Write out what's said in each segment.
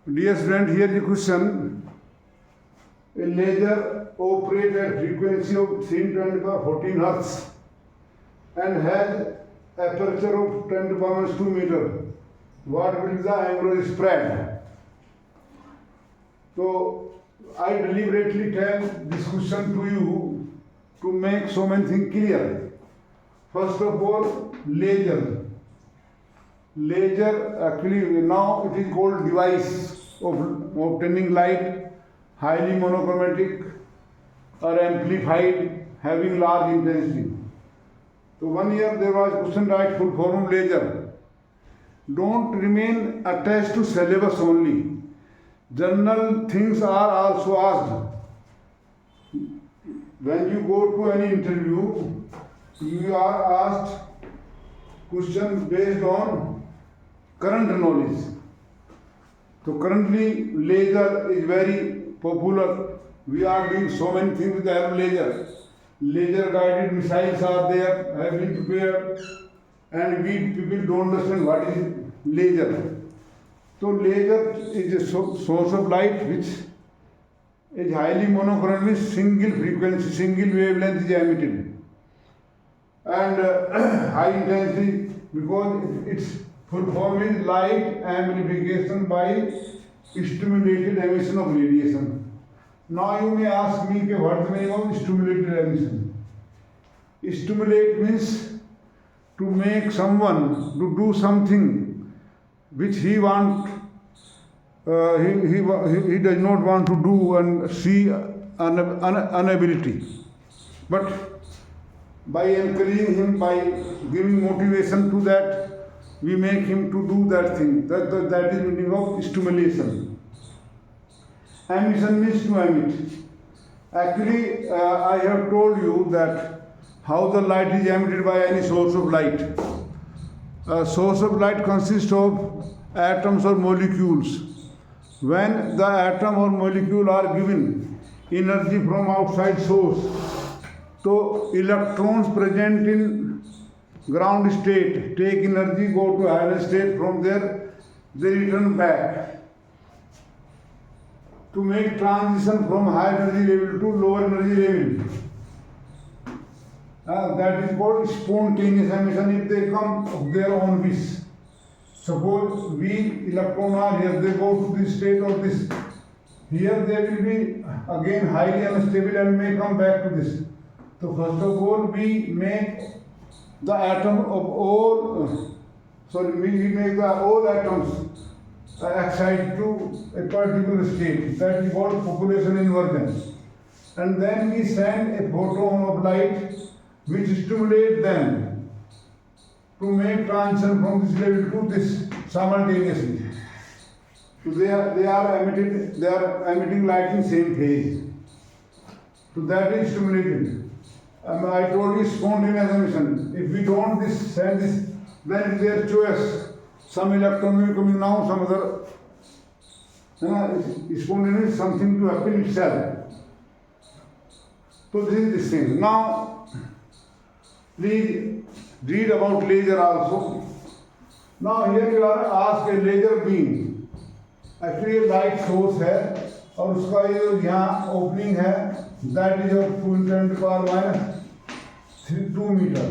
Dear student, here is a question. A laser operates at frequency of 10 to the power 14 Hz and has aperture of 10 to the power 2 meter. What will be the angular spread? So, I deliberately tell this question to you to make so many things clear. First of all, laser. Laser actually now it is called device of obtaining light, highly monochromatic or amplified, having large intensity. So 1 year there was question right full form laser. Don't remain attached to syllabus only. General things are also asked. When you go to any interview, you are asked questions based on current knowledge. So currently laser is very popular. We are doing so many things with the laser. Laser guided missiles are there, have been prepared, and we people don't understand what is laser. So laser is a source of light which is highly monochromatic, single frequency, single wavelength is emitted, and high intensity because its full form is light amplification by stimulated emission of radiation. Now you may ask me what is the meaning of stimulated emission? Stimulate means to make someone to do something which he does not want to do and see inability. But by encouraging him, by giving motivation to that, we make him to do that thing. That is the meaning of stimulation. Emission means to emit. Actually, I have told you that how the light is emitted by any source of light. A source of light consists of atoms or molecules. When the atom or molecule are given energy from outside source, so electrons present in ground state take energy, go to higher state, from there they return back to make transition from high energy level to lower energy level. That is called spontaneous emission if they come of their own wish. Suppose we electron are here, they go to this state or this. Here they will be again highly unstable and may come back to this. So first of all we make the atom of all, we make the all atoms excite to a particular state. That is called population inversion. And then we send a photon of light which stimulates them to make transition from this level to this simultaneously. So they are emitting light in same phase. So that is stimulated. I told you spontaneous emission. If we don't send this, then their choice. Some electron will be coming now, some other. Spontaneous is something to happen itself. So this is this thing. Now, please read about laser also. Now here you are asked a laser beam. Actually a light source है और उसका ये जो यहाँ opening है, that is of 2 × 10⁻² meter.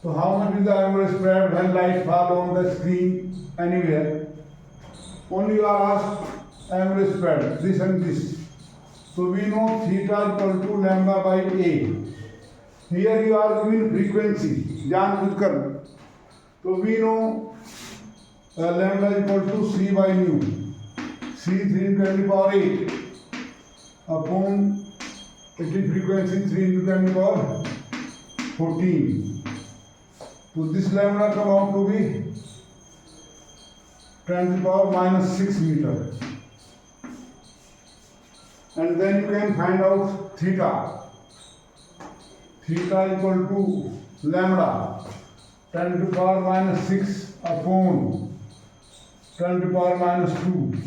So how much is the angular spread when light fall on the screen anywhere? Only you are asked angular spread, this and this. So we know theta equal to lambda by A. Here you are given frequency, जानबूझकर. So we know lambda equal to C by nu. C 3 × 10⁸ upon it is frequency 3 × 10⁻14. So this lambda come out to be 10⁻⁻6 meter. And then you can find out theta. Theta equal to lambda 10⁻⁻6 upon 10⁻⁻2.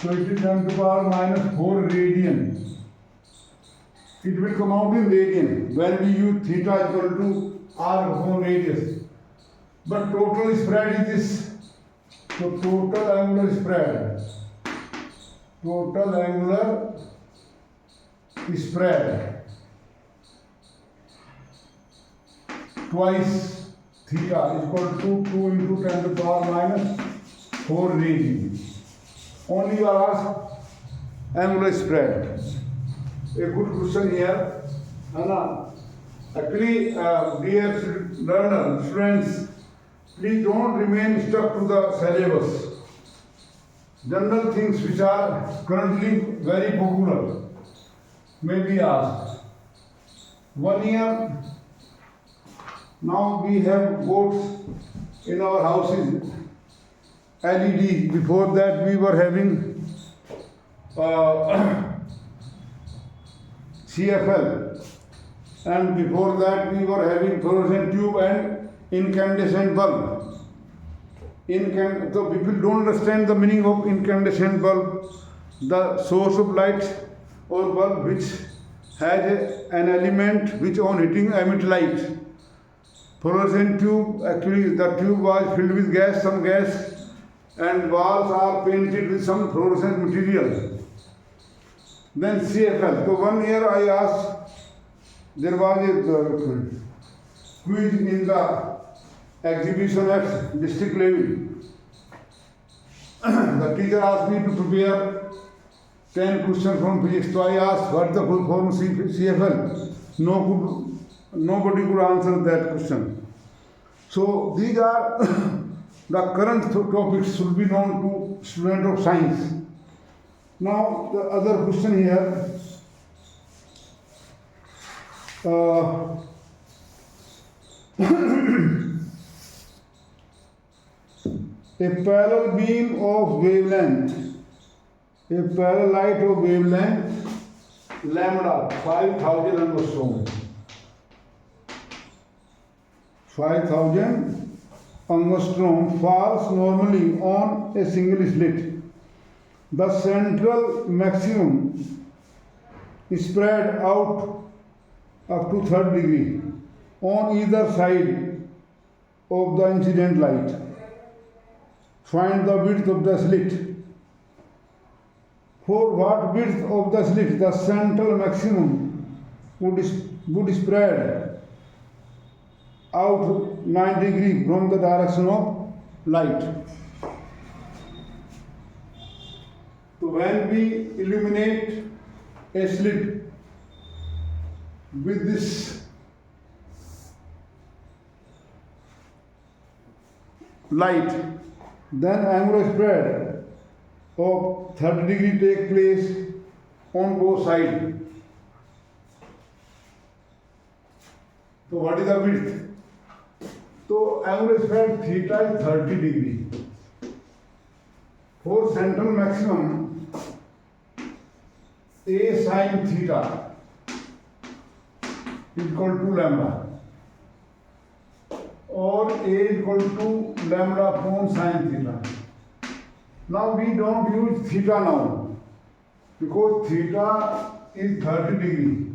So it is 10⁻⁴ radian. It will come out in radian when we use theta equal to r upon radius. But total spread is this. So total angular spread total angular spread twice theta is equal to 2 into 10 to the power minus 4 radian. Only you are asked angular spread. A good question here. Actually, dear learners, students, please don't remain stuck to the syllabus. General things which are currently very popular may be asked. 1 year, now we have got in our houses LED. Before that we were having CFL, and before that we were having fluorescent tube and incandescent bulb. So people don't understand the meaning of incandescent bulb, the source of light or bulb which has an element which on hitting emit light. Fluorescent tube, actually the tube was filled with gas, some gas, and walls are painted with some fluorescent material. Then CFL. So 1 year I asked, there was a quiz in the exhibition at district level. The teacher asked me to prepare 10 questions from physics. So I asked what the full form CFL. Nobody could answer that question. So these are the current topics should be known to student of science. Now the other question here. A parallel beam of wavelength, a parallel light of wavelength lambda 5000 angstrom. 5000 angstrom falls normally on a single slit. The central maximum is spread out up to 3rd degree on either side of the incident light. Find the width of the slit. For what width of the slit the central maximum would spread out 9 degrees from the direction of light. So when we illuminate a slit with this light, then angular spread of 30 degree take place on both sides. So what is the width? So angular spread theta is 30 degree. For central maximum, A sin theta is equal to lambda, or A is equal to lambda upon sin theta. Now we don't use theta now because theta is 30 degree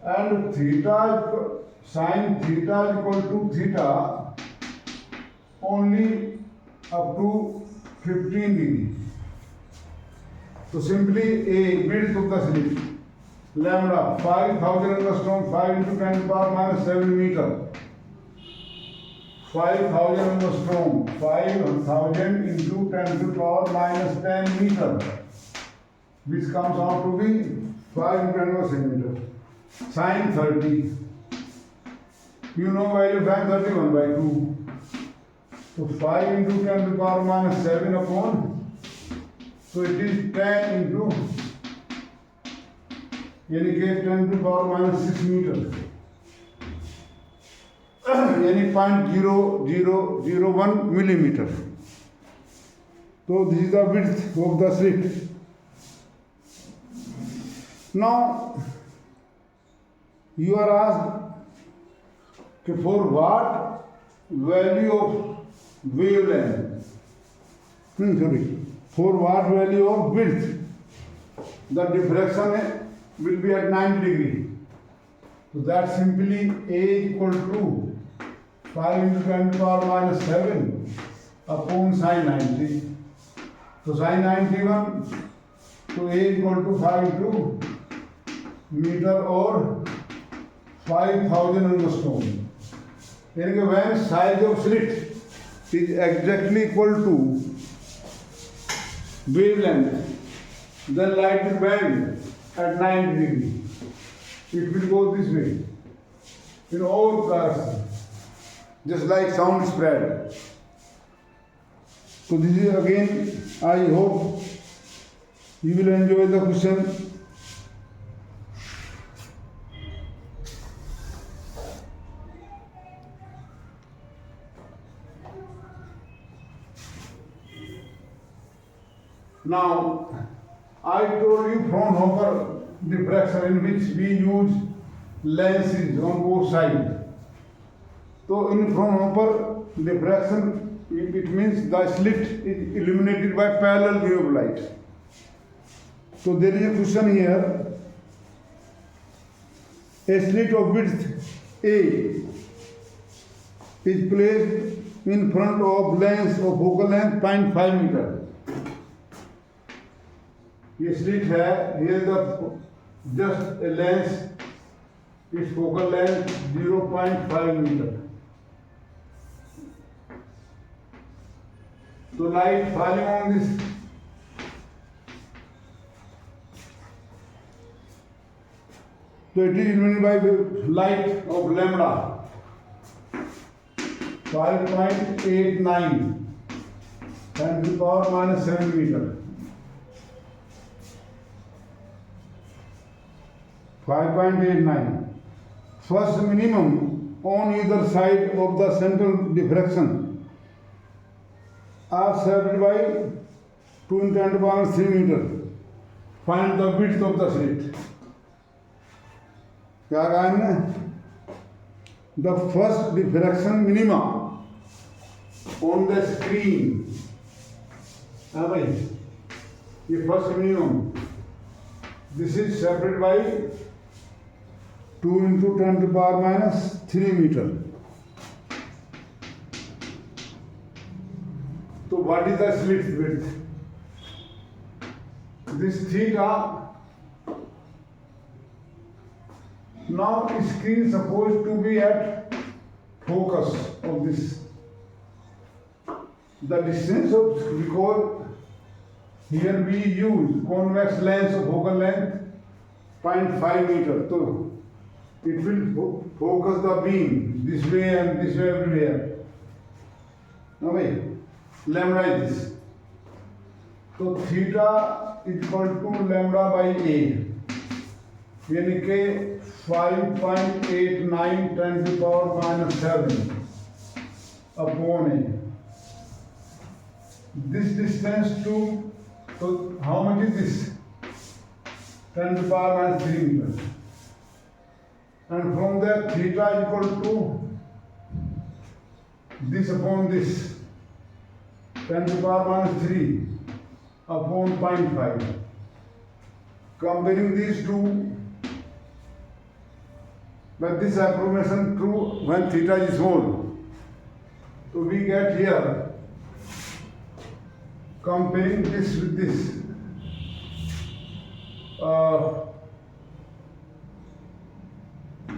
and theta sin theta is equal to theta only up to 15 degree. So simply A, width of the slit, lambda 5000 angstrom, 5 into 10 to the power minus 7 meter. 5000 angstrom, 5000 into 10 to the power minus 10 meter, which comes out to be 5 into 10 to the centimeter. Sin 30. You know value of sin 31 by 2. So 5 into 10 to the power minus 7 upon. So it is 10 into, यानी कि 10 to the power minus 6 meter. यानी 0.0001 millimeter. So this is the width of the slit. Now you are asked for what value of wavelength, for what value of width the diffraction will be at 90 degree. So that simply A is equal to 5 into 10 to the power minus 7 upon sin 90. So sin 91, so A is equal to 52 meter or 5000 angstrom. When size of slit is exactly equal to wavelength, then light will bend at 90 degrees. It will go this way in all directions, just like sound spread. So this is again, I hope you will enjoy the question. Now, I told you Fraunhofer diffraction, in which we use lenses on both sides. So in Fraunhofer diffraction, it means the slit is illuminated by parallel beam of light. So there is a question here. A slit of width A is placed in front of lens of focal length 0.5 meter. ये slit है, here the just a lens is focal length 0.5 meter. So light falling on this so it is illuminated by light of lambda 5.89 10 to the power minus 7 meter. 5.89. First minimum on either side of the central diffraction are separated by 2 into 10 to the power 3 meter. Find the width of the slit. क्या कहा हमने? The first diffraction minima on the screen. हाँ भाई, ये first minimum. This is separated by 2 into 10 to the power minus 3 meter. So what is the slit width? This theta. Now screen supposed to be at focus of this. The distance of, because here we use convex lens of focal length 0.5 meter. So it will focus the beam this way and this way everywhere. Now wait, lambda is this. So theta is equal to lambda by A. यानी कि 5.89 10 to the power minus 7 upon A. This distance to, so how much is this? 10 to the power minus 3 meters. And from there theta is equal to this upon this 10 to the power minus 3 upon 0.5. Comparing these two, but this approximation true when theta is small. So we get here, comparing this with this,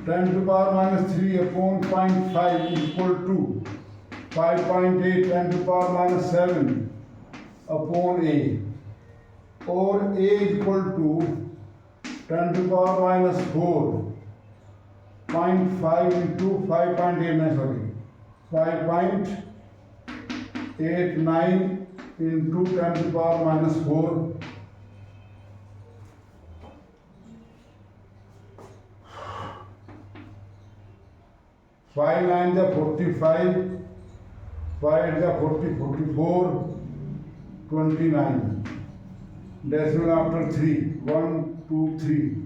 10 to the power minus 3 upon 0.5 is equal to 5.8 10 to the power minus 7 upon A, or A is equal to 10 to the power minus 4 0.5 into 5.89, sorry, 5.89 into 10 to the power minus 4. Five nines are 45, 5 is 40, 44, 29. Decimal after 3, 1, 2, 3.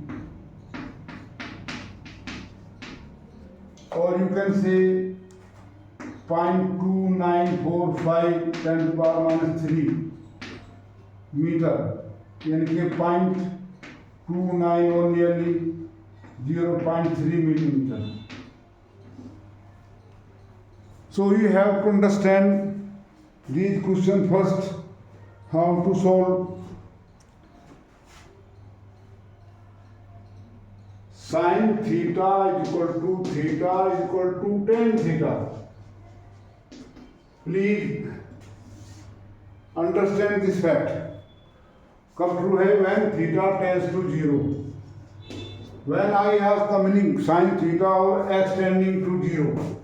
Or you can say 0.2945 10 to the power minus 3 meter. यानी कि 0.29 or nearly 0.3 millimeter. So you have to understand these questions first. How to solve? Sin theta is equal to tan theta. Please understand this fact. Come true है when theta tends to 0. When I have the meaning sin theta और x tending to 0,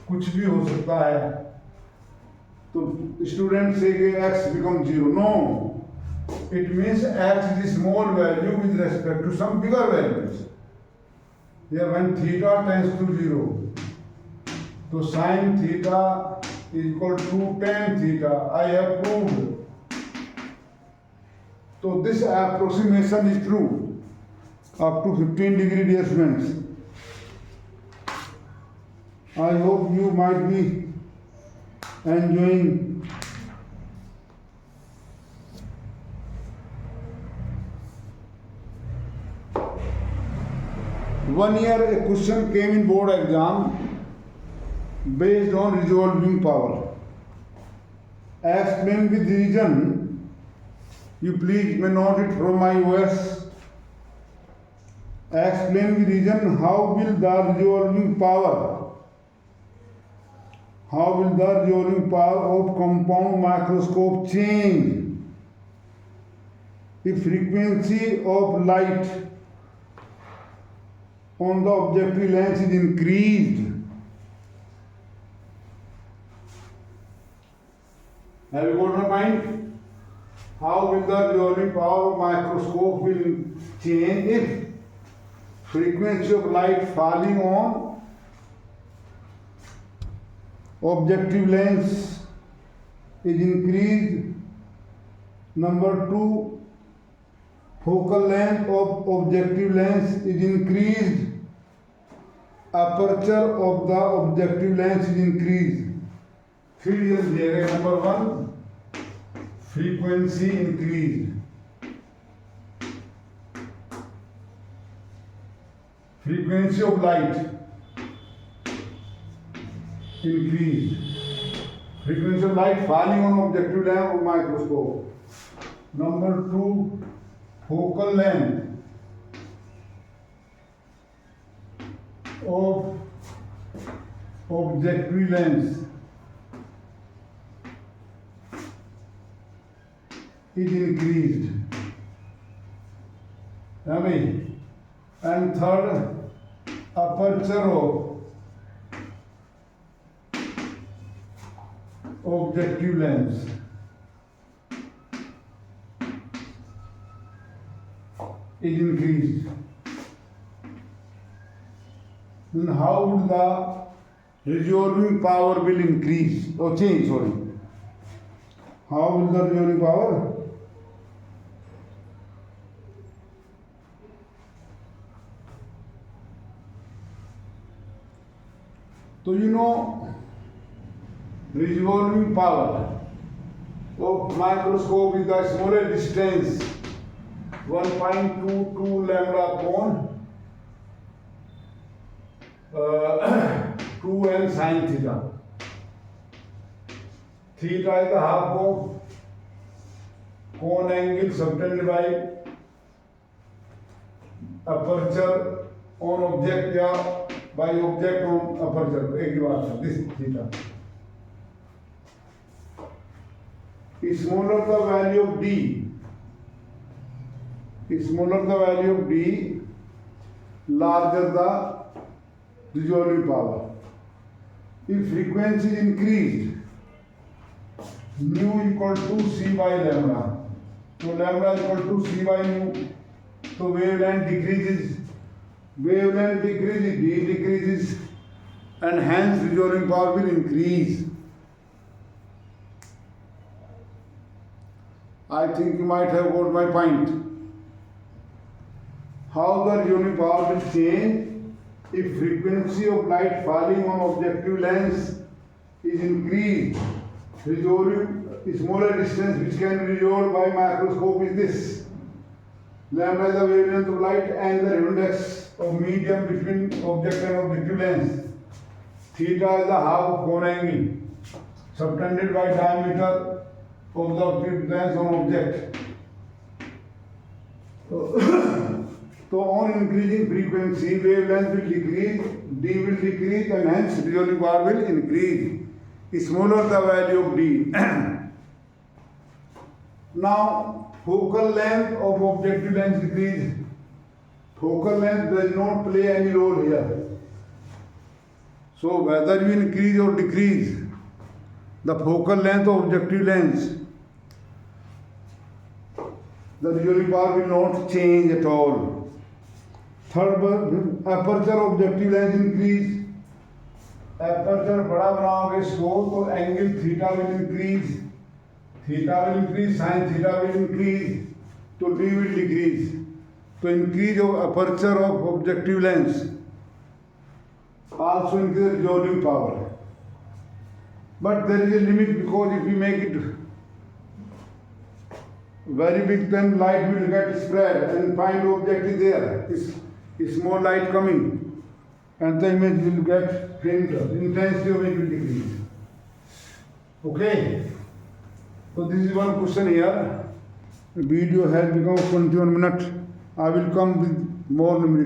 कुछ भी हो सकता है. तो students say कि x becomes 0. No, it means x is a small value with respect to some bigger values. Here when theta tends to 0, so sin theta is equal to tan theta. I have proved. So this approximation is true up to 15 degree, dear students. I hope you might be enjoying. One year a question came in board exam based on resolving power. Explain with reason. You please may note it from my OS. Explain with reason how will the resolving power of compound microscope change if frequency of light on the objective lens is increased. Have you got my point? How will the resolving power of microscope will change if frequency of light falling on objective lens is increased. Number 2, focal length of objective lens is increased. Aperture of the objective lens is increased. 3 reasons दिए गए. Number 1, frequency increased. Frequency of light increased. Frequency of light falling on objective lens of microscope. Number 2, focal length of objective lens is increased. And third, aperture of objective lens is increased. Then how would the resolving power will increase or change? Sorry. How will the resolving power? So you know, resolving power of microscope is the smaller distance 1.22 lambda upon 2n sin theta. Theta is the half of cone angle subtended by aperture on object या by object on aperture. एक ही बात है. This theta. Smaller the value of d, larger the resolving power. If frequency is increased, mu equal to c by lambda. So lambda is equal to c by mu. So wavelength decreases, d decreases, and hence resolving power will increase. I think you might have got my point. How the resolving power will change if frequency of light falling on objective lens is increased. Resolving smaller distance which can be resolved by microscope is this. Lambda is the wavelength of light and the index of medium between object and objective lens. Theta is the half of cone angle subtended by diameter of the objective length on object. So on increasing frequency, wavelength will decrease, d will decrease, and hence resolving power will increase. Smaller the value of d. Now, focal length of objective lens decrease. Focal length does not play any role here. So whether you increase or decrease the focal length of objective lens, the resolving power will not change at all. Third, aperture objective lens increase. Aperture बड़ा बनाओगे इसको तो angle theta will increase. Theta will increase, sin theta will increase, so d will decrease. So increase of aperture of objective lens also increase resolving power. But there is a limit, because if you make it very big, then light will get spread and find object is there. Is more light coming, and the image will get fainter. Intensity of image will decrease. Okay. So this is one question here. The video has become 21 minutes. I will come with more numerical.